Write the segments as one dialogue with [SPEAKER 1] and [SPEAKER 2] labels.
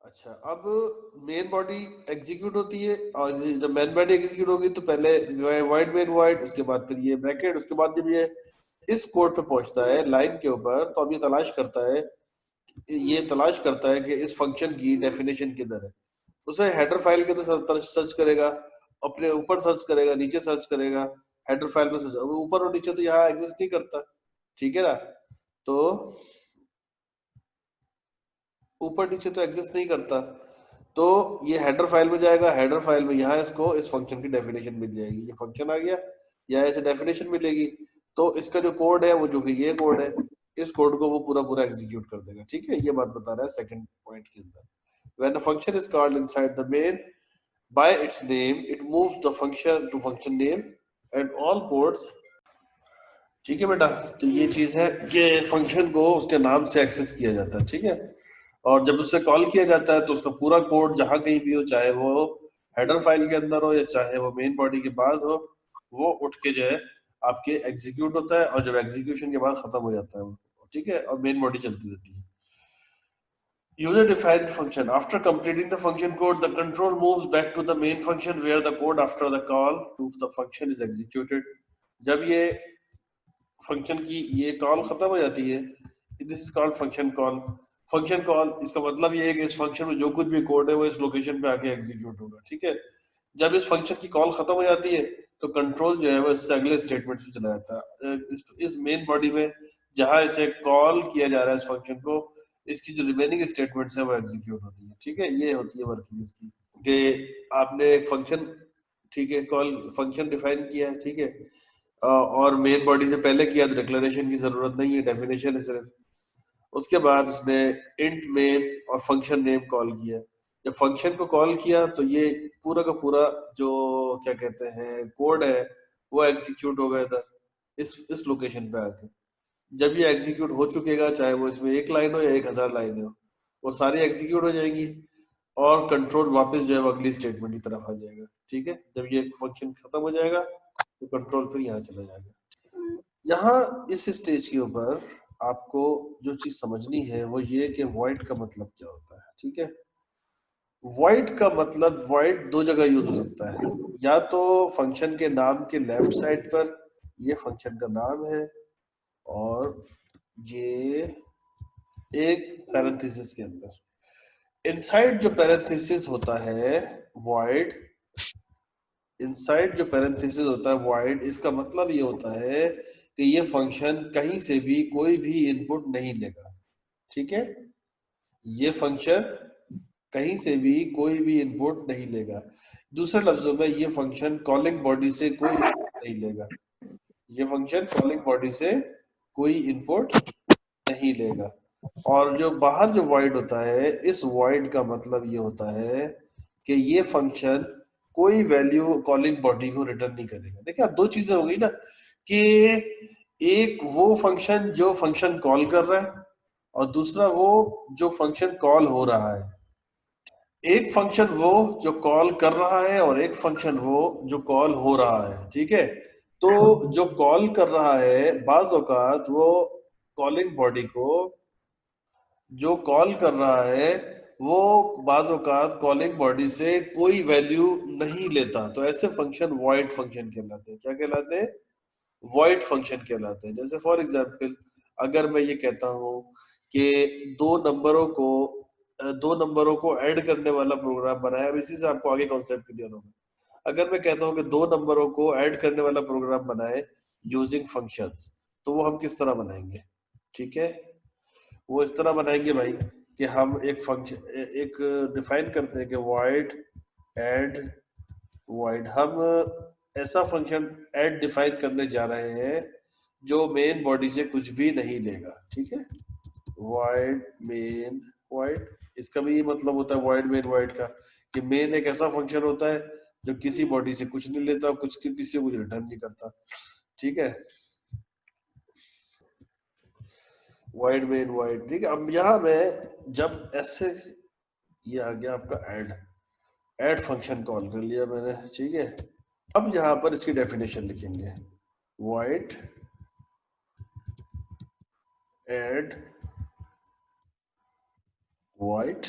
[SPEAKER 1] अच्छा, अब main body execute होती है और जब मेन बॉडी एग्जीक्यूट होगी तो पहले वाइड मेन वाइड, उसके बाद फिर ये ब्रैकेट, उसके बाद जब ये इस कोड पे पहुंचता है लाइन के ऊपर, तो अब ये तलाश करता है कि इस फंक्शन की डेफिनेशन किधर है। उसे हेडर फाइल के अंदर सर्च करेगा, अपने ऊपर सर्च करेगा, नीचे सर्च करेगा, हेडर फाइल में सर्च, ऊपर और नीचे तो यहाँ एग्जिस्ट नहीं करता, ठीक है ना। तो ऊपर नीचे तो एग्जिस्ट नहीं करता, तो ये हेडर फाइल में जाएगा, हेडर फाइल में यहाँ इसको इस फंक्शन की डेफिनेशन मिल जाएगी, ये फंक्शन आ गया, या ऐसे डेफिनेशन मिलेगी। तो इसका जो कोड है वो, जो कि ये कोड है, इस कोड को वो पूरा पूरा एग्जीक्यूट कर देगा, ठीक है। ये बात बता रहा है सेकंड पॉइंट के अंदर। When a function is called inside the main by its name, it moves the function to function name and all codes, ठीक है बेटा। तो ये चीज है कि फंक्शन को उसके नाम से एक्सेस किया जाता है, ठीक है। और जब उससे कॉल किया जाता है तो उसका पूरा कोड जहां कहीं भी हो, चाहे वो हेडर फाइल के अंदर हो या चाहे वो मेन बॉडी के पास हो, वो उठ के जो है आपके एग्जीक्यूट होता है, और जब एग्जीक्यूशन के बाद खत्म हो जाता है वो, ठीक है, और मेन बॉडी चलती रहती है। User defined function. After completing the function code, the control moves back to the main function where the code after the call to the function is executed. जब ये फंक्शन की ये कॉल खत्म हो जाती है, this is called function call. Function call, इसका मतलब ये है कि इस फंक्शन में जो कुछ भी कोड है वो इस लोकेशन पे आके एग्जीक्यूट होगा, ठीक है। जब इस फंक्शन की कॉल खत्म हो जाती है तो कंट्रोल जो है वो इससे अगले स्टेटमेंट में चला जाता है। इस मेन बॉडी में जहां इसे कॉल किया जा रहा है इस फंक्शन को, इसकी जो रिमेनिंग स्टेटमेंट्स है वो एग्जीक्यूट होती है, ठीक है। ये होती है वर्किंग इसकी, कि आपने एक फंक्शन, ठीक है, कॉल फंक्शन डिफाइन किया है, ठीक है, और मेन बॉडी से पहले किया तो डिक्लेरेशन की जरूरत नहीं है, डेफिनेशन है सिर्फ। उसके बाद उसने इंट मेन और फंक्शन नेम कॉल किया। जब फंक्शन को कॉल किया तो ये पूरा का पूरा जो क्या कहते हैं कोड है वो एग्जीक्यूट हो गया था इस लोकेशन पे आके। जब ये एग्जीक्यूट हो चुकेगा, चाहे वो इसमें एक लाइन हो या 1000 लाइन हो, वो सारी एग्जीक्यूट हो जाएंगी, और कंट्रोल वापस जो है वो अगली स्टेटमेंट की तरफ आ जाएगा, ठीक है। जब ये फंक्शन खत्म हो जाएगा तो कंट्रोल फिर यहाँ चला जाएगा। यहाँ इस स्टेज के ऊपर आपको जो चीज समझनी है वो ये कि वॉइड का मतलब क्या होता है, ठीक है। वॉइड का मतलब, वॉइड दो जगह यूज हो सकता है, या तो फंक्शन के नाम के लेफ्ट साइड पर, ये फंक्शन का नाम है, और ये एक पैरेंथेसिस के अंदर, इनसाइड जो पैरेंथेसिस होता है वॉइड, इनसाइड जो पैरेंथेसिस होता है वॉइड, इसका मतलब ये होता है कि ये फंक्शन कहीं से भी कोई भी इनपुट नहीं लेगा, ठीक है। ये फंक्शन कहीं से भी कोई भी इनपुट नहीं लेगा। दूसरे लफ्जों में ये फंक्शन कॉलिंग बॉडी से कोई इनपुट नहीं लेगा। ये फंक्शन कॉलिंग बॉडी से कोई इनपुट नहीं लेगा। और जो बाहर जो वॉइड होता है, इस वॉइड का मतलब ये होता है कि ये फंक्शन कोई वैल्यू कॉलिंग बॉडी को रिटर्न नहीं करेगा। देखिए अब दो चीजें हो गई ना, कि एक वो फंक्शन जो फंक्शन कॉल कर रहा है, और दूसरा वो जो फंक्शन कॉल हो रहा है। एक फंक्शन वो जो कॉल कर रहा है और एक फंक्शन वो जो कॉल हो रहा है, ठीक है। तो जो कॉल कर रहा है बाज औकात वो कॉलिंग बॉडी को, जो कॉल कर रहा है वो बाज औकात कॉलिंग बॉडी से कोई वैल्यू नहीं लेता, तो ऐसे फंक्शन वॉइड फंक्शन कहलाते हैं। क्या कहलाते हैं? वॉइड फंक्शन कहलाते हैं। जैसे फॉर एग्जांपल, अगर मैं ये कहता हूँ कि दो नंबरों को ऐड करने वाला प्रोग्राम बनाया, अब इसी से आपको आगे कॉन्सेप्ट क्लियर होगा। अगर मैं कहता हूँ कि दो नंबरों को ऐड करने वाला प्रोग्राम बनाए यूजिंग फंक्शंस, तो वो हम किस तरह बनाएंगे, ठीक है। वो इस तरह बनाएंगे भाई कि हम एक फंक्शन एक डिफाइन करते हैं कि वॉइड ऐड वॉइड, हम ऐसा फंक्शन ऐड डिफाइन करने जा रहे हैं जो मेन बॉडी से कुछ भी नहीं लेगा, ठीक है। वॉइड मेन वॉइड, इसका भी ये मतलब होता है वॉइड मेन वॉइड का, कि मेन एक ऐसा फंक्शन होता है जो किसी बॉडी से कुछ नहीं लेता, कुछ किसी को कुछ रिटर्न नहीं करता, ठीक है। वाइड मेन वाइड, ठीक है। अब यहाँ मैं जब ऐसे, ये आ गया आपका ऐड फंक्शन कॉल कर लिया मैंने, ठीक है। अब यहाँ पर इसकी डेफिनेशन लिखेंगे, वाइड ऐड वाइड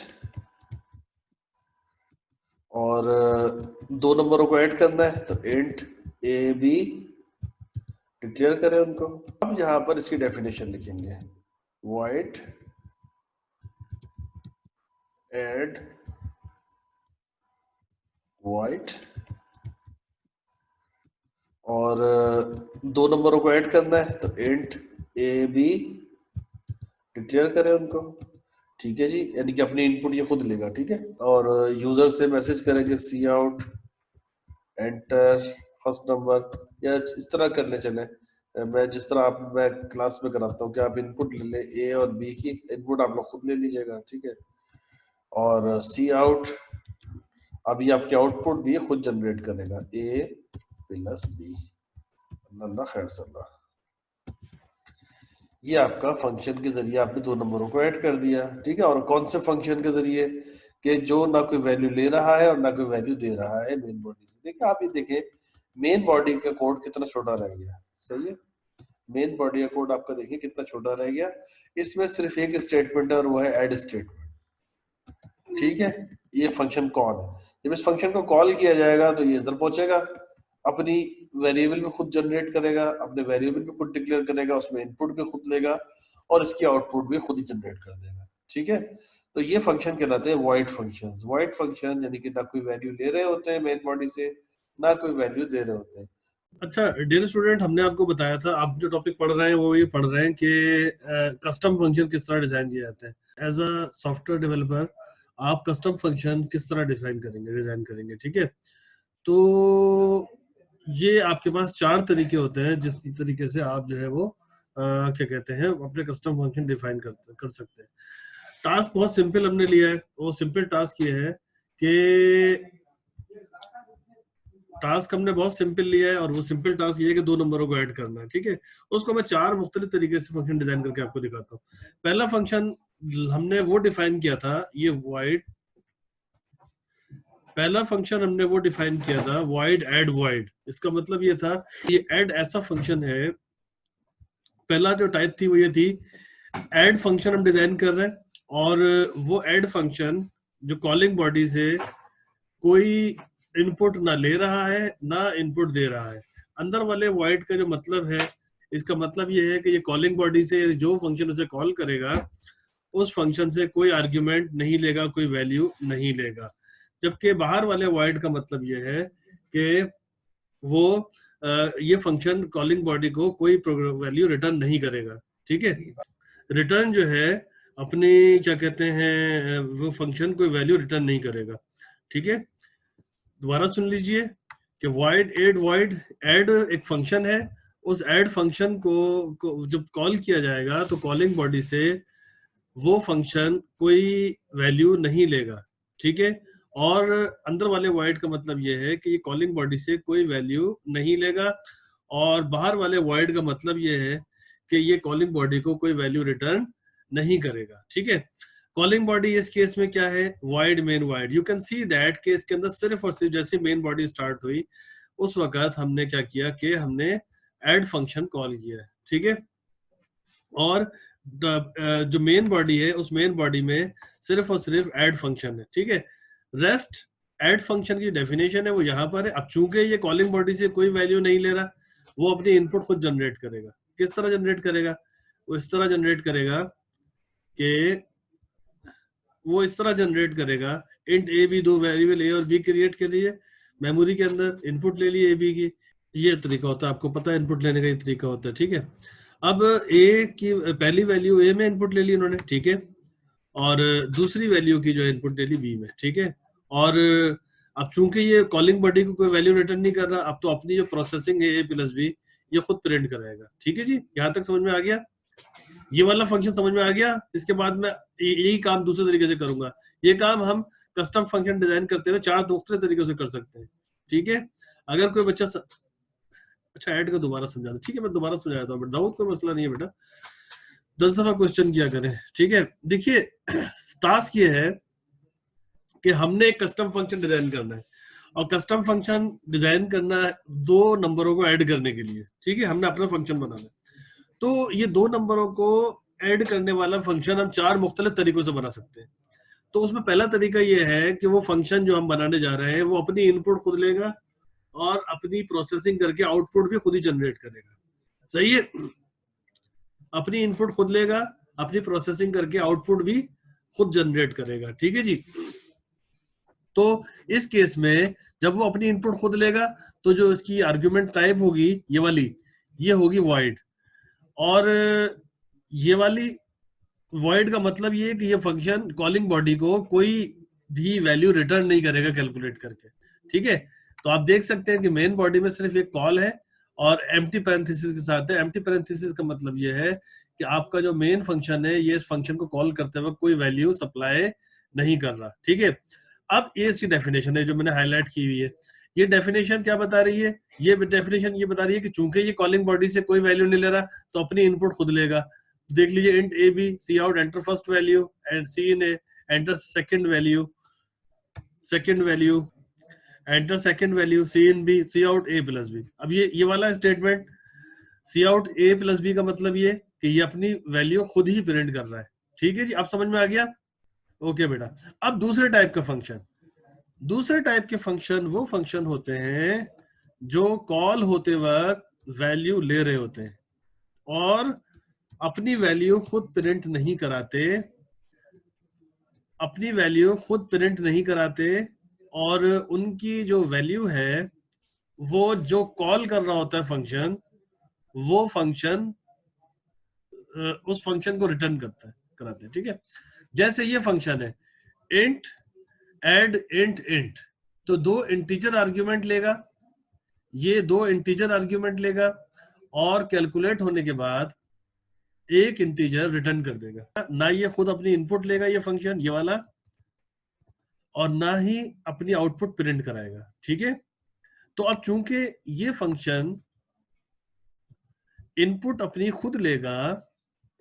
[SPEAKER 1] और दो नंबरों को ऐड करना है, तो इंट ए बी डिक्लेयर करें उनको। अब यहाँ पर इसकी डेफिनेशन लिखेंगे, void add void, और दो नंबरों को ऐड करना है, तो इंट ए बी डिक्लेयर करें उनको। ठीक है जी, यानी कि अपनी इनपुट ये खुद लेगा। ठीक है, और यूजर से मैसेज करेंगे सी आउट एंटर फर्स्ट नंबर, या इस तरह करने चले, मैं जिस तरह मैं क्लास में कराता हूँ कि आप इनपुट ले ले, ए और बी की इनपुट आप लोग खुद ले लीजिएगा। ठीक है, और सी आउट, अभी आपके आउटपुट भी खुद जनरेट करेगा, ए प्लस बी, अल्लाह खैर सल्ला। ये आपका फंक्शन के जरिए आपने दो नंबरों को ऐड कर दिया। ठीक है, और कौन से फंक्शन के जरिए, कि जो ना कोई वैल्यू ले रहा है और ना कोई वैल्यू दे रहा है मेन बॉडी से। देखिए आप ये देखें, मेन बॉडी का कोड कितना छोटा रह गया। सही है, मेन बॉडी का कोड आपका देखिए कितना छोटा रह गया। इसमें सिर्फ एक स्टेटमेंट है और वो है ऐड स्टेटमेंट। ठीक है, ये फंक्शन कॉल है। जब इस फंक्शन को कॉल किया जाएगा तो ये इधर पहुंचेगा, अपनी वेरिएबल भी खुद जनरेट करेगा, अपने वेरिएबल भी खुद डिक्लेयर करेगा, उसमें इनपुट भी खुद लेगा और इसकी आउटपुट भी खुद ही जनरेट कर देगा। ठीक है, तो ये फंक्शन कहलाते हैं वॉइड फंक्शंस। वॉइड फंक्शन यानी कि ना कोई वैल्यू ले रहे होते हैं मेन बॉडी से, ना कोई वैल्यू दे रहे होते हैं।
[SPEAKER 2] अच्छा डियर स्टूडेंट, हमने आपको बताया था, आप जो टॉपिक पढ़ रहे हैं वो ये पढ़ रहे हैं कि कस्टम फंक्शन किस तरह डिजाइन किए जाते हैं। एज अ सॉफ्टवेयर डेवलपर आप कस्टम फंक्शन किस तरह डिजाइन करेंगे। ठीक है, तो ये आपके पास चार तरीके होते हैं जिस तरीके से आप जो है वो क्या कहते हैं अपने कस्टम फंक्शन डिफाइन कर सकते हैं। टास्क बहुत सिंपल हमने लिया है। वो सिंपल टास्क ये है कि टास्क हमने बहुत सिंपल लिया है और वो सिंपल टास्क ये है कि दो नंबरों को ऐड करना है। ठीक है, उसको मैं चार मुख्तलिफ तरीके से फंक्शन डिजाइन करके आपको दिखाता हूँ। पहला फंक्शन हमने वो डिफाइन किया था, ये void, पहला फंक्शन हमने वो डिफाइन किया था void add void। इसका मतलब ये था, ये ऐड ऐसा फंक्शन है, पहला जो टाइप थी वो ये थी, ऐड फंक्शन हम डिजाइन कर रहे हैं और वो ऐड फंक्शन जो कॉलिंग बॉडी से कोई इनपुट ना ले रहा है ना इनपुट दे रहा है। अंदर वाले void का जो मतलब है, इसका मतलब ये है कि ये कॉलिंग बॉडी से जो फंक्शन उसे कॉल करेगा उस फंक्शन से कोई आर्ग्यूमेंट नहीं लेगा, कोई वैल्यू नहीं लेगा। जबकि बाहर वाले void का मतलब ये है कि वो ये फंक्शन कॉलिंग बॉडी को कोई वैल्यू रिटर्न नहीं करेगा। ठीक है, रिटर्न जो है अपनी क्या कहते हैं वो फंक्शन कोई वैल्यू रिटर्न नहीं करेगा। ठीक है, दोबारा सुन लीजिए कि void add void, ऐड एक फंक्शन है, उस ऐड फंक्शन को जब कॉल किया जाएगा तो कॉलिंग बॉडी से वो फंक्शन कोई वैल्यू नहीं लेगा। ठीक है, और अंदर वाले void का मतलब ये है कि ये कॉलिंग बॉडी से कोई वैल्यू नहीं लेगा, और बाहर वाले void का मतलब ये है कि ये कॉलिंग बॉडी को कोई वैल्यू रिटर्न नहीं करेगा। ठीक है, कॉलिंग बॉडी इस केस में क्या है, void main void। You can see that कि इसके अंदर सिर्फ और सिर्फ जैसे मेन बॉडी स्टार्ट हुई उस वक्त हमने क्या किया कि हमने ऐड फंक्शन कॉल किया है। ठीक है, और जो मेन बॉडी है उस मेन बॉडी में सिर्फ और सिर्फ ऐड फंक्शन है। ठीक है, रेस्ट ऐड फंक्शन की डेफिनेशन है वो यहाँ पर है। अब चूंकि ये कॉलिंग बॉडी से कोई वैल्यू नहीं ले रहा, वो अपनी इनपुट खुद जनरेट करेगा। किस तरह जनरेट करेगा, वो इस तरह जनरेट करेगा कि वो इस तरह जनरेट करेगा, इंट ए बी, दो वेरिएबल ए और बी क्रिएट कर दिए मेमोरी के अंदर, इनपुट ले लिए ए बी की। ये तरीका होता है, आपको पता है इनपुट लेने का ये तरीका होता है। ठीक है, अब ए की पहली वैल्यू ए में इनपुट ले ली उन्होंने। ठीक है, और दूसरी वैल्यू की जो है इनपुट ले ली बी में। ठीक है, और अब चूंकि ये कॉलिंग बॉडी को कोई वैल्यू रिटर्न नहीं कर रहा, अब तो अपनी जो प्रोसेसिंग है ए प्लस बी ये खुद प्रिंट कराएगा। ठीक है जी, यहाँ तक समझ में आ गया, ये वाला फंक्शन समझ में आ गया। इसके बाद मैं यही काम दूसरे तरीके से करूंगा। ये काम हम कस्टम फंक्शन डिजाइन करते हुए चार दूसरे तरीकों से कर सकते हैं। ठीक है, अगर कोई बच्चा अच्छा ऐड का दोबारा समझा दो। ठीक है, मैं दोबारा समझा देता हूँ, दाऊद कोई मसला नहीं है बेटा, 10 दफा क्वेश्चन किया करें। ठीक है, देखिए टास्क ये है कि हमने एक कस्टम फंक्शन डिजाइन करना है, और कस्टम फंक्शन डिजाइन करना है दो नंबरों को ऐड करने के लिए। ठीक है, हमने अपना फंक्शन बनाना है, तो ये दो नंबरों को ऐड करने वाला फंक्शन हम चार मुख्तलिफ तरीकों से बना सकते हैं। तो उसमें पहला तरीका ये है कि वो फंक्शन जो हम बनाने जा रहे हैं वो अपनी इनपुट खुद लेगा और अपनी प्रोसेसिंग करके आउटपुट भी खुद ही जनरेट करेगा। सही है, अपनी इनपुट खुद लेगा, अपनी प्रोसेसिंग करके आउटपुट भी खुद जनरेट करेगा। ठीक है जी। तो इस केस में जब वो अपनी इनपुट खुद लेगा तो जो इसकी आर्गुमेंट टाइप होगी ये वाली, ये होगी वॉइड। और ये वाली वॉइड का मतलब ये है कि ये फंक्शन कॉलिंग बॉडी को कोई भी वैल्यू रिटर्न नहीं करेगा कैलकुलेट करके। ठीक है, तो आप देख सकते हैं कि मेन बॉडी में सिर्फ एक कॉल है और एम्प्टी पैरेंथेसिस के साथ है। एम्प्टी पैरेंथेसिस का मतलब ये है कि आपका जो मेन फंक्शन है ये इस फंक्शन को कॉल करते वक्त कोई वैल्यू सप्लाई नहीं कर रहा। ठीक है, अब ये इसकी डेफिनेशन है जो मैंने हाईलाइट की हुई है। ये डेफिनेशन क्या बता रही है? ये डेफिनेशन ये बता रही है कि चूंकि ये कॉलिंग बॉडी से कोई वैल्यू नहीं ले रहा तो अपनी इनपुट खुद लेगा। देख लीजिए, int a b cout enter first value and cin a enter second value enter second value cin b cout a plus b. अब ये वाला statement cout a plus b का मतलब ये कि ये अपनी value खुद ही प्रिंट कर रहा है। ठीक है जी, अब समझ में आ गया? ओके बेटा। अब दूसरे टाइप का फंक्शन, दूसरे टाइप के फंक्शन वो फंक्शन होते हैं जो कॉल होते वक्त वैल्यू ले रहे होते हैं और अपनी वैल्यू खुद प्रिंट नहीं कराते, अपनी वैल्यू खुद प्रिंट नहीं कराते और उनकी जो वैल्यू है वो जो कॉल कर रहा होता है फंक्शन, वो फंक्शन उस फंक्शन को रिटर्न कराते हैं। ठीक है, जैसे ये फंक्शन है इंट एड इंट इंट, तो दो इंटीजर आर्ग्यूमेंट लेगा, ये दो इंटीजर आर्ग्यूमेंट लेगा और कैलकुलेट होने के बाद एक इंटीजर रिटर्न कर देगा। ना ये खुद अपनी इनपुट लेगा ये फंक्शन, ये वाला, और ना ही अपनी आउटपुट प्रिंट कराएगा। ठीक है, तो अब चूंकि ये फंक्शन इनपुट अपनी खुद लेगा,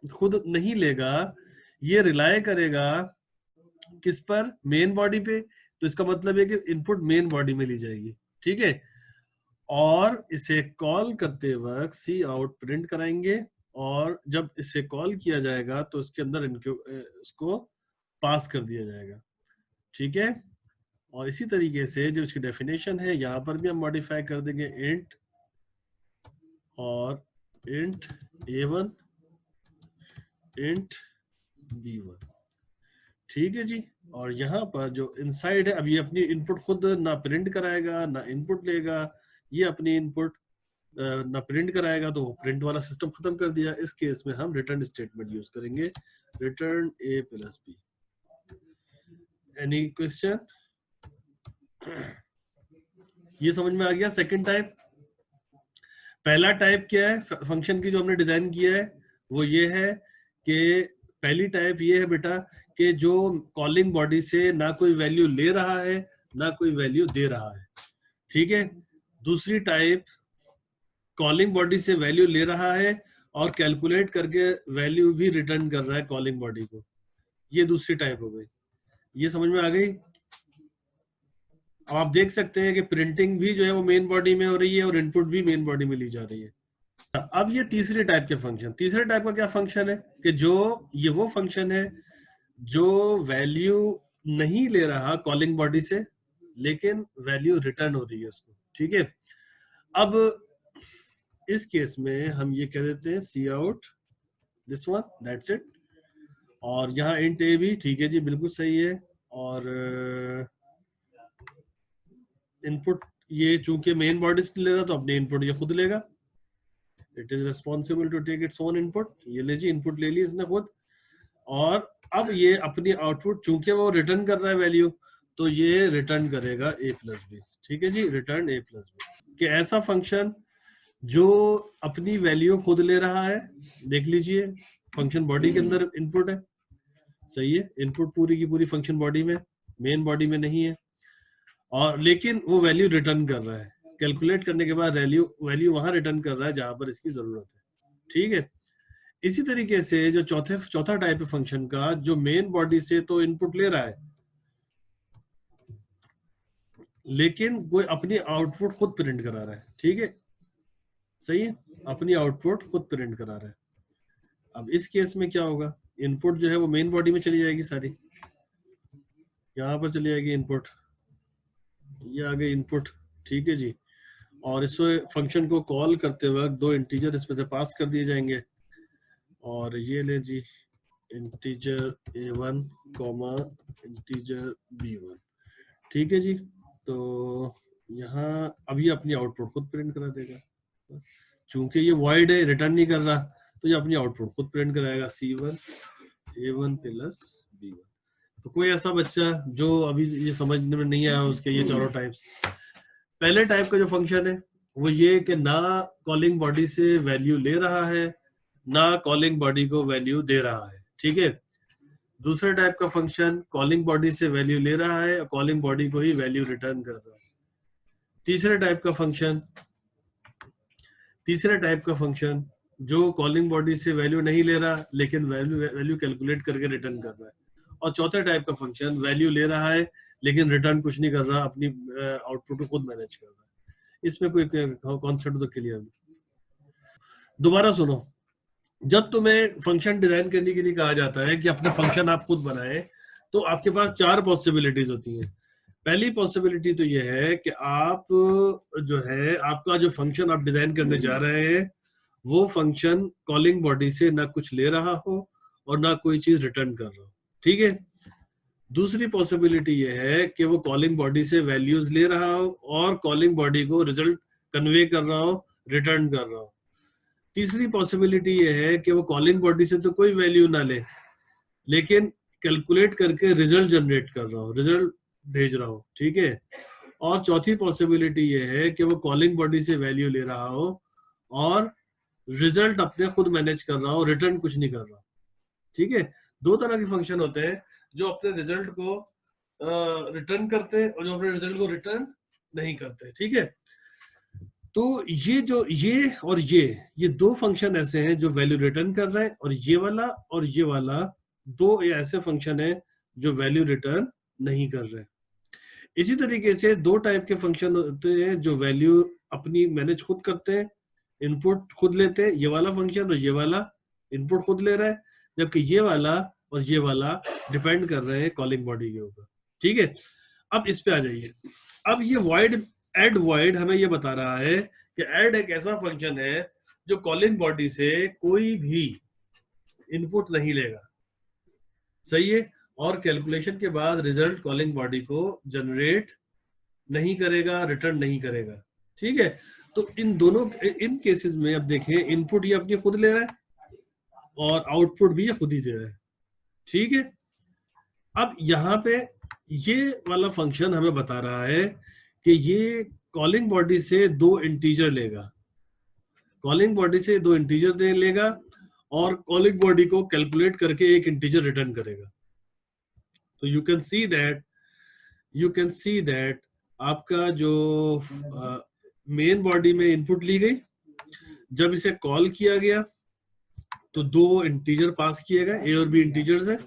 [SPEAKER 2] खुद नहीं लेगा, ये रिलाय करेगा किस पर? मेन बॉडी पे। तो इसका मतलब है कि इनपुट मेन बॉडी में ली जाएगी। ठीक है, और इसे कॉल करते वक्त सी आउट प्रिंट कराएंगे और जब इसे कॉल किया जाएगा तो इसके अंदर इसको पास कर दिया जाएगा। ठीक है, और इसी तरीके से जो इसकी डेफिनेशन है यहां पर भी हम मॉडिफाई कर देंगे इंट और इंट a1 इंट b1। ठीक है जी, और यहाँ पर जो इनसाइड है, अब ये अपनी इनपुट खुद ना प्रिंट कराएगा ना इनपुट लेगा, ये अपनी इनपुट ना प्रिंट कराएगा, तो प्रिंट वाला सिस्टम खत्म कर दिया। इस केस में हम रिटर्न स्टेटमेंट यूज करेंगे, return a plus B. Any question? ये समझ में आ गया सेकंड टाइप। पहला टाइप क्या है फंक्शन की जो हमने डिजाइन किया है? वो ये है कि पहली टाइप ये है बेटा कि जो कॉलिंग बॉडी से ना कोई वैल्यू ले रहा है ना कोई वैल्यू दे रहा है। ठीक है, दूसरी टाइप कॉलिंग बॉडी से वैल्यू ले रहा है और कैलकुलेट करके वैल्यू भी रिटर्न कर रहा है कॉलिंग बॉडी को। ये दूसरी टाइप हो गई। ये समझ में आ गई? अब आप देख सकते हैं कि प्रिंटिंग भी जो है वो मेन बॉडी में हो रही है और इनपुट भी मेन बॉडी में ली जा रही है। अब ये तीसरे टाइप के फंक्शन, तीसरे टाइप का क्या फंक्शन है कि जो ये वो फंक्शन है जो वैल्यू नहीं ले रहा कॉलिंग बॉडी से लेकिन वैल्यू रिटर्न हो रही है उसको। ठीक है, अब इस केस में हम ये कह देते हैं see out this one, that's it. और यहाँ इंट ए भी ठीक है जी, बिल्कुल सही है। और इनपुट ये चूंकि मेन बॉडी से ले रहा तो अपने इनपुट ये खुद लेगा। It is responsible to take its own input. ये ले जी, इनपुट ले ली इसने खुद। और अब ये अपनी आउटपुट चूंकि वो रिटर्न कर रहा है वैल्यू, तो ये रिटर्न करेगा a प्लस बी। ठीक है जी, रिटर्न a प्लस बी। कि ऐसा फंक्शन जो अपनी वैल्यू खुद ले रहा है, देख लीजिए फंक्शन बॉडी के अंदर इनपुट है, सही है, इनपुट पूरी की पूरी फंक्शन बॉडी में, मेन बॉडी में नहीं है, और लेकिन वो वैल्यू रिटर्न कर रहा है। कैलकुलेट करने के बाद वैल्यू वहां रिटर्न कर रहा है जहां पर इसकी जरूरत है। ठीक है, इसी तरीके से जो चौथा टाइप है फंक्शन का, जो मेन बॉडी से तो इनपुट ले रहा है लेकिन कोई अपनी आउटपुट खुद प्रिंट करा रहा है। ठीक है, सही है, अपनी आउटपुट खुद प्रिंट करा रहा है। अब इस केस में क्या होगा? इनपुट जो है वो मेन बॉडी में चली जाएगी सारी, यहाँ पर चली जाएगी इनपुट, ये आ गई इनपुट, ठीक है जी। और इससे फंक्शन को कॉल करते वक्त दो इंटीजर इसमें से पास कर दिए जाएंगे, और ये ले जी integer a1 comma integer b1, ठीक है जी। तो यहाँ अब ये अपनी आउटपुट खुद प्रिंट करा देगा, चूंकि ये वॉइड है, रिटर्न नहीं कर रहा, तो ये अपनी आउटपुट खुद प्रिंट कराएगा, c1 a1 प्लस b1। तो कोई ऐसा बच्चा जो अभी ये समझने में नहीं आया उसके ये चारों टाइप्स, पहले टाइप का जो फंक्शन है वो ये कि ना कॉलिंग बॉडी से वैल्यू ले रहा है, ना कॉलिंग बॉडी को वैल्यू दे रहा है, ठीक है। दूसरे टाइप का फंक्शन कॉलिंग बॉडी से वैल्यू ले रहा है और कॉलिंग बॉडी को ही वैल्यू रिटर्न कर रहा है। तीसरे टाइप का फंक्शन जो कॉलिंग बॉडी से वैल्यू नहीं ले रहा लेकिन वैल्यू कैलकुलेट करके रिटर्न कर रहा है। और चौथे टाइप का फंक्शन वैल्यू ले रहा है लेकिन रिटर्न कुछ नहीं कर रहा, अपनी आउटपुट को खुद मैनेज कर रहा है। इसमें कोई कॉन्सेप्ट तो क्लियर नहीं। दोबारा सुनो, जब तुम्हें फंक्शन डिजाइन करने के लिए कहा जाता है कि अपने फंक्शन आप खुद बनाए, तो आपके पास चार पॉसिबिलिटीज होती हैं। पहली पॉसिबिलिटी तो ये है कि आप जो है आपका जो फंक्शन आप डिजाइन करने जा रहे हैं वो फंक्शन कॉलिंग बॉडी से ना कुछ ले रहा हो और ना कोई चीज रिटर्न कर रहा हो, ठीक है। दूसरी पॉसिबिलिटी ये है कि वो कॉलिंग बॉडी से वैल्यूज ले रहा हो और कॉलिंग बॉडी को रिजल्ट कन्वे कर रहा हो, रिटर्न कर रहा हो। तीसरी पॉसिबिलिटी ये है कि वो कॉलिंग बॉडी से तो कोई वैल्यू ना ले लेकिन कैलकुलेट करके रिजल्ट जनरेट कर रहा हो, रिजल्ट भेज रहा हो, ठीक है। और चौथी पॉसिबिलिटी ये है कि वो कॉलिंग बॉडी से वैल्यू ले रहा हो और रिजल्ट अपने खुद मैनेज कर रहा हो, रिटर्न कुछ नहीं कर रहा, ठीक है। दो तरह के फंक्शन होते हैं, जो अपने रिजल्ट को रिटर्न करते हैं और जो अपने रिजल्ट को रिटर्न नहीं करते, ठीक है। तो ये और ये दो फंक्शन ऐसे हैं जो वैल्यू रिटर्न कर रहे हैं, और ये वाला दो ऐसे फंक्शन है जो वैल्यू रिटर्न नहीं कर रहे। इसी तरीके से दो टाइप के फंक्शन होते हैं जो वैल्यू अपनी मैनेज खुद करते हैं, इनपुट खुद लेते हैं, ये वाला फंक्शन, और ये वाला इनपुट खुद ले रहा है, जबकि ये वाला और ये वाला डिपेंड कर रहे हैं कॉलिंग बॉडी के ऊपर, ठीक है। अब इस पे आ जाइए। अब ये एड वॉइड हमें ये बता रहा है कि एड एक ऐसा फंक्शन है जो कॉलिंग बॉडी से कोई भी इनपुट नहीं लेगा, सही है, और कैलकुलेशन के बाद रिजल्ट कॉलिंग बॉडी को जनरेट नहीं करेगा, रिटर्न नहीं करेगा, ठीक है। तो इन केसेस में अब देखें, इनपुट ये अपनी खुद ले रहा है और आउटपुट भी ये खुद ही दे रहा है, ठीक है। अब यहाँ पे ये वाला फंक्शन हमें बता रहा है कि ये कॉलिंग बॉडी से दो इंटीजर लेगा, लेगा और कॉलिंग बॉडी को कैलकुलेट करके एक इंटीजर रिटर्न करेगा। तो यू कैन सी दैट आपका जो मेन बॉडी में इनपुट ली गई, जब इसे कॉल किया गया तो दो इंटीजर पास किए गए, ए और बी इंटीजर्स है,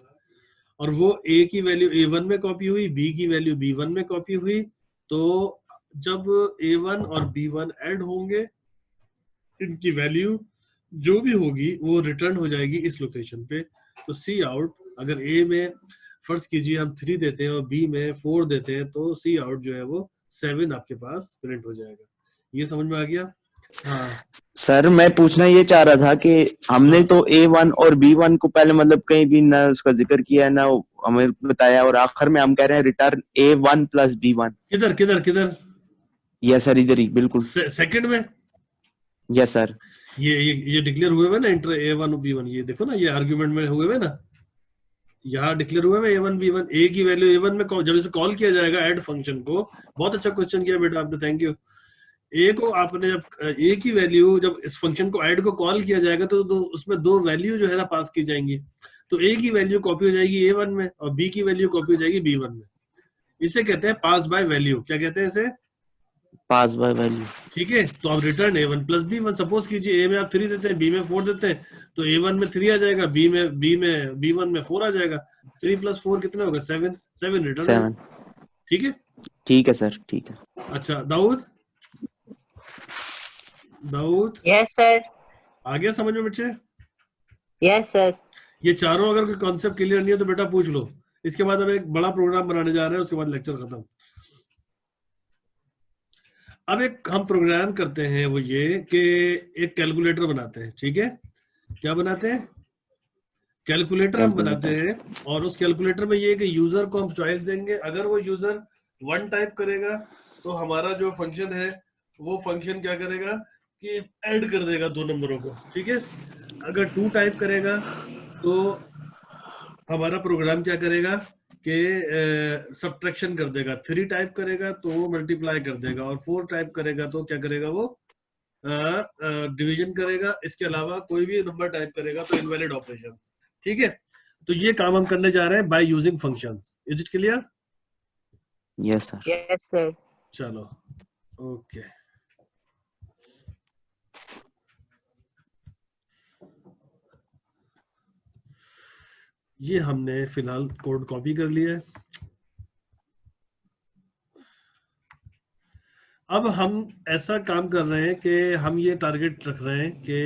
[SPEAKER 2] और वो ए की वैल्यू a1 में कॉपी हुई, बी की वैल्यू b1 में कॉपी हुई। तो जब a1 और b1 ऐड होंगे, इनकी वैल्यू जो भी होगी वो रिटर्न हो जाएगी इस लोकेशन पे। तो सी आउट, अगर ए में फर्ज कीजिए हम 3 देते हैं और बी में 4 देते हैं, तो सी आउट जो है वो 7 आपके पास प्रिंट हो जाएगा। ये समझ में आ गया? हाँ
[SPEAKER 3] सर, मैं पूछना ये चाह रहा था कि हमने तो A1 और B1 को पहले मतलब कहीं भी ना उसका जिक्र किया ना हमें बताया, और आखिर में हम कह रहे हैं रिटर्न A1 प्लस B1।
[SPEAKER 2] किधर?
[SPEAKER 3] यस सर, इधर ही बिल्कुल
[SPEAKER 2] सेकंड में।
[SPEAKER 3] यस सर,
[SPEAKER 2] ये डिक्लेयर हुए हुए ना, इंटर A1 और B1, ये देखो ना, ये आर्ग्यूमेंट में हुए हुए ना, यहाँ डिक्लेयर हुए हैं A1 B1। ए की वैल्यू A1 में जब इसे कॉल किया जाएगा ऐड फंक्शन को, बहुत अच्छा क्वेश्चन किया बेटा आपने, थैंक यू। ए को आपने जब ए की वैल्यू जब इस फंक्शन को ऐड को कॉल किया जाएगा तो उसमें दो वैल्यू जो है ना पास की जाएंगी। तो ए की वैल्यू कॉपी हो जाएगी A1 में और बी की वैल्यू कॉपी हो जाएगी B1 में। इसे कहते हैं पास बाय वैल्यू। क्या कहते हैं इसे?
[SPEAKER 3] पास बाय वैल्यू।
[SPEAKER 2] ठीक है, तो अब return A1 plus B1। Suppose कीजिए ए में आप 3 देते हैं, बी में 4 देते हैं, तो A1 में 3 आ जाएगा, B1 में 4 आ जाएगा। 3 प्लस 4 कितना होगा? 7 रिटर्न। ठीक है,
[SPEAKER 3] ठीक है सर, ठीक है।
[SPEAKER 2] अच्छा दाऊद
[SPEAKER 4] यस सर।
[SPEAKER 2] आ गया समझ में बच्चे?
[SPEAKER 4] Yes sir.
[SPEAKER 2] ये चारों अगर कोई कॉन्सेप्ट क्लियर नहीं है तो बेटा पूछ लो। इसके बाद हम एक बड़ा प्रोग्राम बनाने जा रहे हैं, उसके बाद लेक्चर खत्म। अब एक हम प्रोग्राम करते हैं, वो ये कि एक कैलकुलेटर बनाते हैं, ठीक है? क्या बनाते हैं? कैलकुलेटर हम बनाते हैं, और उस कैलकुलेटर में ये कि यूजर को हम चॉइस देंगे। अगर वो यूजर 1 टाइप करेगा तो हमारा जो फंक्शन है वो फंक्शन क्या करेगा कि ऐड कर देगा 2 नंबरों को, ठीक है? अगर 2 टाइप करेगा तो हमारा प्रोग्राम क्या करेगा कि सब्ट्रैक्शन कर देगा। 3 टाइप करेगा तो वो मल्टीप्लाई कर देगा, और 4 टाइप करेगा तो क्या करेगा वो डिवीजन करेगा। इसके अलावा कोई भी नंबर टाइप करेगा तो इनवैलिड ऑपरेशन, ठीक है? तो ये काम हम करने जा रहे हैं by using functions. Is it clear?
[SPEAKER 3] Yes sir.
[SPEAKER 4] Yes, sir.
[SPEAKER 2] चलो, ओके। ये हमने फिलहाल कोड कॉपी कर लिया है। अब हम ऐसा काम कर रहे हैं कि हम ये टारगेट रख रहे हैं कि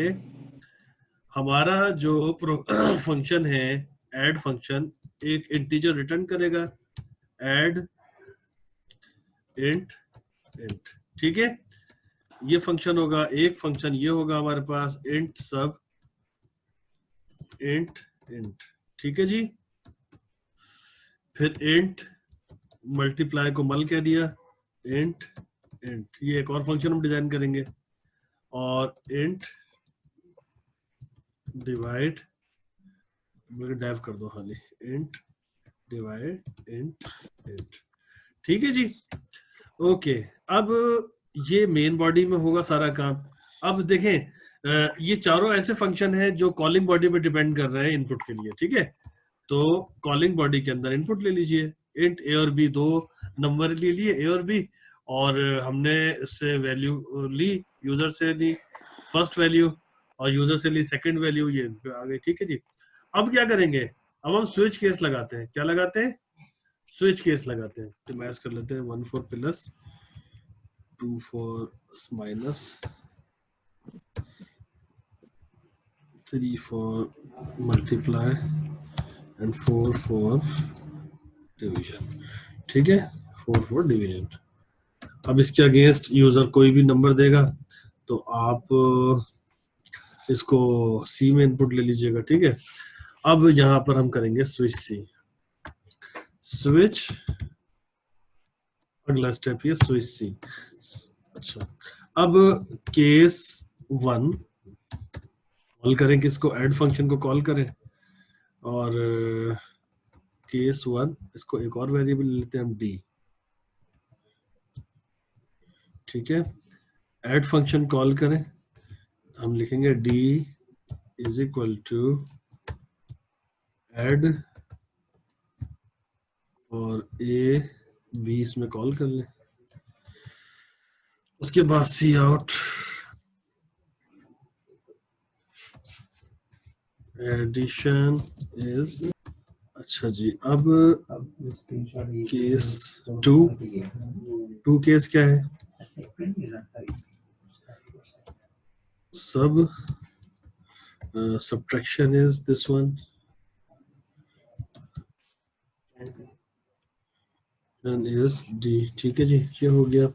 [SPEAKER 2] हमारा जो फंक्शन है ऐड फंक्शन, एक इंटीजर रिटर्न करेगा, ऐड इंट इंट, ठीक है? ये फंक्शन होगा। एक फंक्शन ये होगा हमारे पास, इंट सब इंट इंट, ठीक है जी? फिर इंट मल्टीप्लाई को मल कह दिया, इंट इंट। ये एक और फंक्शन हम डिजाइन करेंगे, और इंट डिवाइड, मेरे डेव कर दो खाली, इंट डिवाइड इंट इंट, ठीक है जी? ओके, अब ये मेन बॉडी में होगा सारा काम। अब देखें, ये चारों ऐसे फंक्शन हैं जो कॉलिंग बॉडी पे डिपेंड कर रहे हैं इनपुट के लिए, ठीक है? तो कॉलिंग बॉडी के अंदर इनपुट ले लीजिए, इंट ए और बी, 2 नंबर ले लिए ए और बी, और हमने इससे वैल्यू ली, यूजर से ली फर्स्ट वैल्यू और यूजर से ली सेकंड वैल्यू, ये आ गई, ठीक है जी? अब क्या करेंगे? अब हम स्विच केस लगाते हैं। क्या लगाते हैं? स्विच केस लगाते हैं। तो मैच कर लेते हैं, 1 for plus, 2 for minus, 3 for multiply and 4 for division, ठीक है? 4 for डिवीजन। अब इसके अगेंस्ट यूजर कोई भी नंबर देगा तो आप इसको सी में इनपुट ले लीजिएगा, ठीक है? अब यहां पर हम करेंगे स्विच सी, स्विच, अगला स्टेप ये स्विच सी। अच्छा, अब केस 1 कॉल करें, किसको? ऐड फंक्शन को कॉल करें, और केस 1 इसको एक और वेरिएबल लेते हैं हम, डी, ठीक है? ऐड फंक्शन कॉल करें, हम लिखेंगे D is equal to add, और ए बी इसमें कॉल कर लें। उसके बाद सी आउट, एडिशन इज, अच्छा जी। अब केस 2 केस क्या है? सब subtraction is this one, and is D, ठीक है जी? ये हो गया।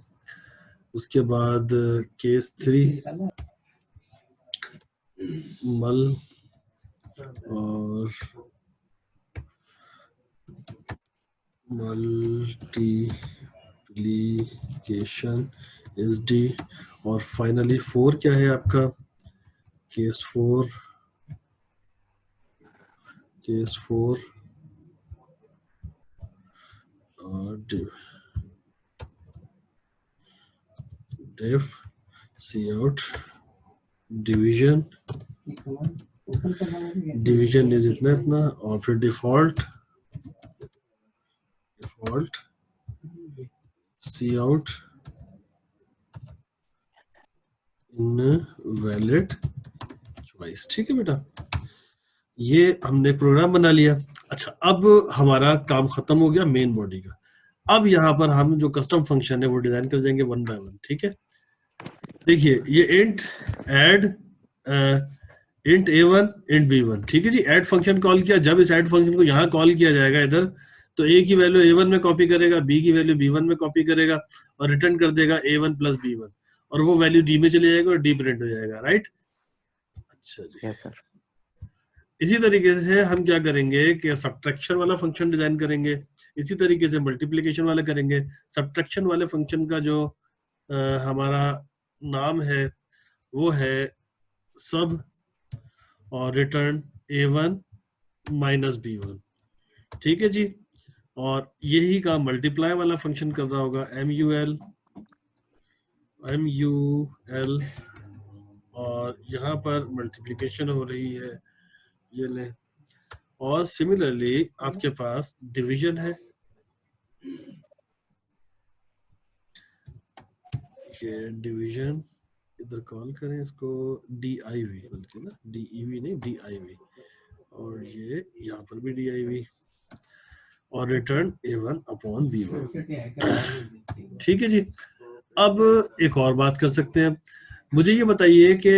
[SPEAKER 2] उसके बाद केस 3 मल और मल्टीप्लिकेशन इज D, और फाइनली 4 क्या है आपका? Case 4 div C out division, division is इतना इतना, और फिर default C out invalid choice, ठीक है बेटा? ये हमने प्रोग्राम बना लिया। अच्छा, अब हमारा काम खत्म हो गया मेन बॉडी का। अब यहाँ पर हम जो कस्टम फंक्शन है वो डिजाइन कर देंगे 1 by 1, ठीक है? देखिए, ये int add int A1 int B1, ठीक है जी। ऐड फंक्शन कॉल किया, जब इस ऐड फंक्शन को यहाँ कॉल किया जाएगा इधर, तो A की वैल्यू A1 में कॉपी करेगा, B की वैल्यू B1 में कॉपी करेगा और रिटर्न कर देगा A1 प्लस B1, और वो वैल्यू D में चले जाएगा और D प्रिंट हो जाएगा, राइट। अच्छा जी,
[SPEAKER 3] यस सर।
[SPEAKER 2] इसी तरीके से हम क्या करेंगे कि सब्ट्रैक्शन वाला फंक्शन डिजाइन करेंगे, इसी तरीके से मल्टीप्लिकेशन वाला करेंगे। सब्ट्रैक्शन वाले फंक्शन का जो हमारा नाम है वो है सब और रिटर्न A1 माइनस B1, ठीक है जी। और यही काम मल्टीप्लाई वाला फंक्शन कर रहा होगा, MUL और यहाँ पर मल्टीप्लिकेशन हो रही है, ये लें। और सिमिलरली आपके पास डिवीजन है, ये डिवीजन इधर कॉल करें इसको DIV, बल्कि ना DEV नहीं DIV, और ये यहाँ पर भी DIV, और रिटर्न A1 अपॉन B1, ठीक है जी। अब एक और बात कर सकते हैं, मुझे ये बताइए कि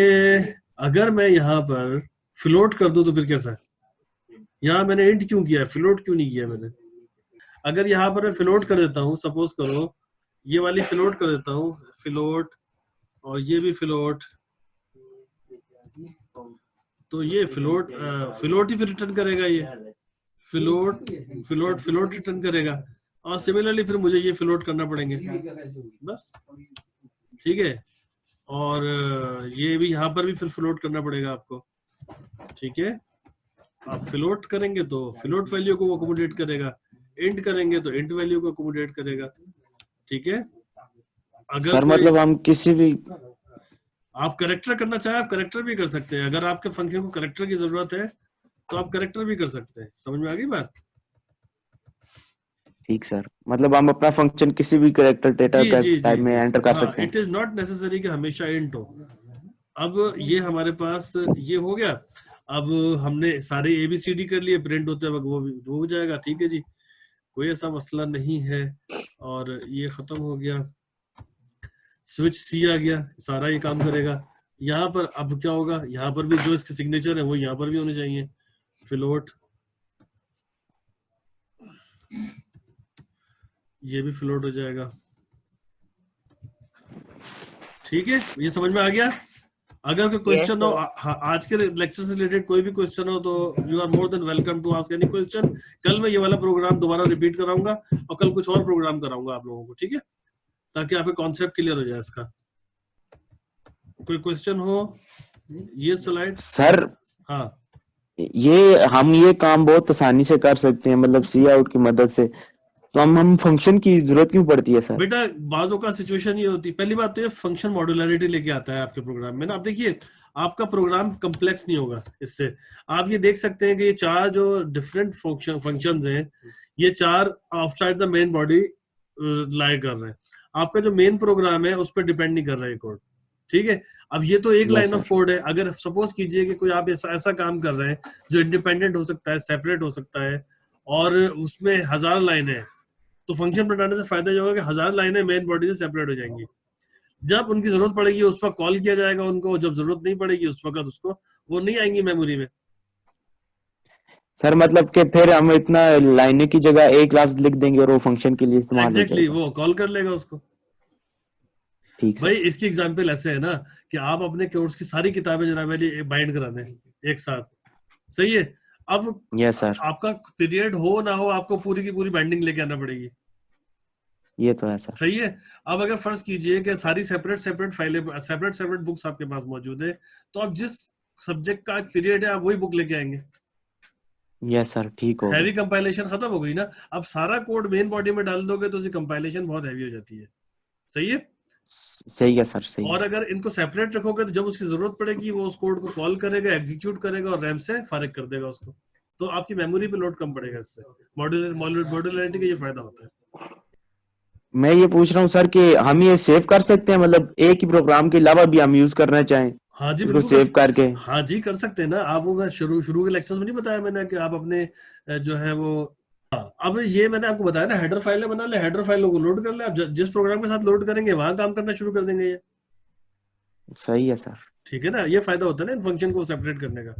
[SPEAKER 2] अगर मैं यहाँ पर फ्लोट कर दूं तो फिर कैसा है? यहाँ मैंने इंट क्यों किया है, फ्लोट क्यों नहीं किया मैंने? अगर यहाँ पर मैं फ्लोट कर देता हूँ, सपोज करो ये वाली फ्लोट कर देता हूँ, फ्लोट, और ये भी फ्लोट, तो ये फ्लोट फ्लोट ही फिर रिटर्न करेगा, ये फ्लोट फ्लोट फ्लोट रिटर्न करेगा, और सिमिलरली फिर मुझे ये फ्लोट करना पड़ेंगे बस, ठीक है। और ये भी यहाँ पर भी फिर फ्लोट करना पड़ेगा आपको, ठीक है। आप फ्लोट करेंगे तो फ्लोट वैल्यू को अकोमोडेट करेगा, इंट करेंगे तो इंट वैल्यू को अकोमोडेट करेगा, ठीक है। अगर
[SPEAKER 3] सर मतलब हम किसी भी
[SPEAKER 2] आप करेक्टर करना चाहे आप करेक्टर भी कर सकते हैं, अगर आपके फंक्शन को करेक्टर की जरूरत है तो आप करेक्टर भी कर सकते हैं, समझ में आ गई बात?
[SPEAKER 3] ठीक सर, मतलब हम अपना फंक्शन किसी भी कैरेक्टर डेटा टाइप में एंटर कर सकते हैं।
[SPEAKER 2] इट इज नॉट नेसेसरी कि हमेशा इंट हो। अब ये हमारे पास ये हो गया, अब हमने सारे ABCD कर लिए, प्रिंट होते वक्त वो हो जाएगा, ठीक है जी, कोई ऐसा मसला नहीं है। और ये खत्म हो गया, स्विच C आ गया, सारा ये काम करेगा। यहाँ पर अब क्या होगा, यहाँ पर भी जो इसके सिग्नेचर है वो यहाँ पर भी होने चाहिए, फ्लोट, ये भी फ्लोट हो जाएगा, ठीक है। ये समझ में आ गया? अगर कोई क्वेश्चन हो आज के लेक्चर से रिलेटेड, कोई भी क्वेश्चन हो तो you are more than welcome to ask any question. कल मैं ये वाला प्रोग्राम दोबारा रिपीट कराऊंगा और कल कुछ और प्रोग्राम कराऊंगा आप लोगों को, ठीक है, ताकि आपका कॉन्सेप्ट क्लियर हो जाए इसका। कोई क्वेश्चन हो? ये स्लाइड
[SPEAKER 3] सर,
[SPEAKER 2] हाँ,
[SPEAKER 3] ये हम ये काम बहुत आसानी से कर सकते हैं, मतलब सी आउट की मदद से, तो हम फंक्शन की जरूरत क्यों पड़ती है सर?
[SPEAKER 2] बेटा बाजों का सिचुएशन ये होती है, पहली बात तो ये फंक्शन मॉड्यूलरिटी लेके आता है आपके प्रोग्राम में ना। आप देखिए आपका प्रोग्राम कम्प्लेक्स नहीं होगा इससे। आप ये देख सकते हैं कि ये चार जो डिफरेंट फंक्शंस हैं, ये चार आउटसाइड द मेन बॉडी लाई कर रहे हैं। आपका जो मेन प्रोग्राम है उस पर डिपेंड नहीं कर रहा है कोड, ठीक है। अब ये तो एक लाइन ऑफ कोड है, अगर सपोज कीजिए कि कोई आप ऐसा काम कर रहे हैं जो इंडिपेंडेंट हो सकता है, सेपरेट हो सकता है, और उसमें 1000 लाइनें हैं, तो फंक्शन बनाने से फायदा ये होगा कि 1000 लाइनें मेन बॉडी से सेपरेट हो जाएंगी। जब उनकी जरूरत पड़ेगी उस वक्त कॉल किया जाएगा उनको, जब जरूरत नहीं पड़ेगी उस वक्त उसको वो नहीं आएंगी मेमोरी में।
[SPEAKER 3] सर मतलब कि फिर हम इतना लाइनें की जगह एक लफ्ज लिख देंगे और वो फंक्शन के लिए इस्तेमाल हो
[SPEAKER 2] एग्जैक्टली,
[SPEAKER 3] जाएगा।
[SPEAKER 2] वो कॉल कर लेगा उसको।
[SPEAKER 3] ठीक
[SPEAKER 2] भाई इसकी एग्जांपल ऐसे है ना कि आप अपने कोर्स की सारी किताबें जनाब बाइंड करा दें एक साथ, सही है। अब
[SPEAKER 3] यस सर,
[SPEAKER 2] आपका पीरियड हो ना हो, आपको पूरी की पूरी बाइंडिंग लेके आना पड़ेगी,
[SPEAKER 3] ये तो है सर।
[SPEAKER 2] सही है। अब अगर फर्ज कीजिए कि सारी सेपरेट फाइलें, सेपरेट बुक्स आपके पास मौजूद है, तो आप जिस सब्जेक्ट का पीरियड है आप वही बुक लेके आएंगे।
[SPEAKER 3] यस सर, ठीक हो
[SPEAKER 2] हैवी कंपाइलेशन खत्म हो गई ना। अब सारा कोड मेन बॉडी में डाल दोगे तो उसकी कंपाइलेशन बहुत हैवी हो जाती है, सही है।
[SPEAKER 3] सही है सर, सही।
[SPEAKER 2] और अगर इनको सेपरेट रखोगे तो जब उसकी जरूरत पड़ेगी वो उस कोड को कॉल करेगा, एग्जीक्यूट करेगा और रैम से फारिग कर देगा उसको, तो आपकी मेमोरी पे लोड कम पड़ेगा। इससे मॉड्यूलरिटी का ये फायदा होता है।
[SPEAKER 3] मैं ये पूछ रहा हूँ सर कि हम ये सेव कर सकते हैं, मतलब एक ही प्रोग्राम के अलावा भी हम यूज करना चाहें?
[SPEAKER 2] हाँ जी,
[SPEAKER 3] इसको सेव करके?
[SPEAKER 2] हाँ जी कर सकते हैं ना आप। वो मैं शुरू के लेक्चर्स में नहीं बताया मैंने कि आप अपने जो है वो, हाँ अब ये मैंने आपको बताया ना, हेडर फाइलें बना ले, हेडर फाइलों को लोड कर ले, आप जिस प्रोग्राम के साथ लोड करेंगे वहां काम करना शुरू कर देंगे ये।
[SPEAKER 3] सही है सर।
[SPEAKER 2] ठीक है ना, ये फायदा होता है ना इन फंक्शन को सेपरेट करने का।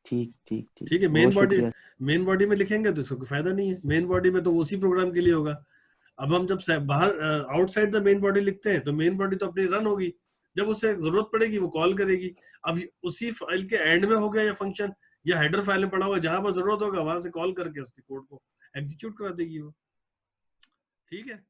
[SPEAKER 3] ठीक ठीक ठीक
[SPEAKER 2] ठीक है,
[SPEAKER 3] बहुत शुक्रिया।
[SPEAKER 2] मेन बॉडी में लिखेंगे तो इसका कोई फायदा नहीं है, मेन बॉडी में तो उसी प्रोग्राम के लिए होगा। अब हम जब बाहर आउटसाइड द मेन बॉडी लिखते हैं तो मेन बॉडी तो अपनी रन होगी, जब उसे जरूरत पड़ेगी वो कॉल करेगी। अब उसी फाइल के एंड में हो गया या फंक्शन, या हेडर फाइल में पड़ा हुआ, जहां पर जरूरत होगा वहां से कॉल करके उसकी कोड को एग्जीक्यूट करा देगी वो। ठीक है।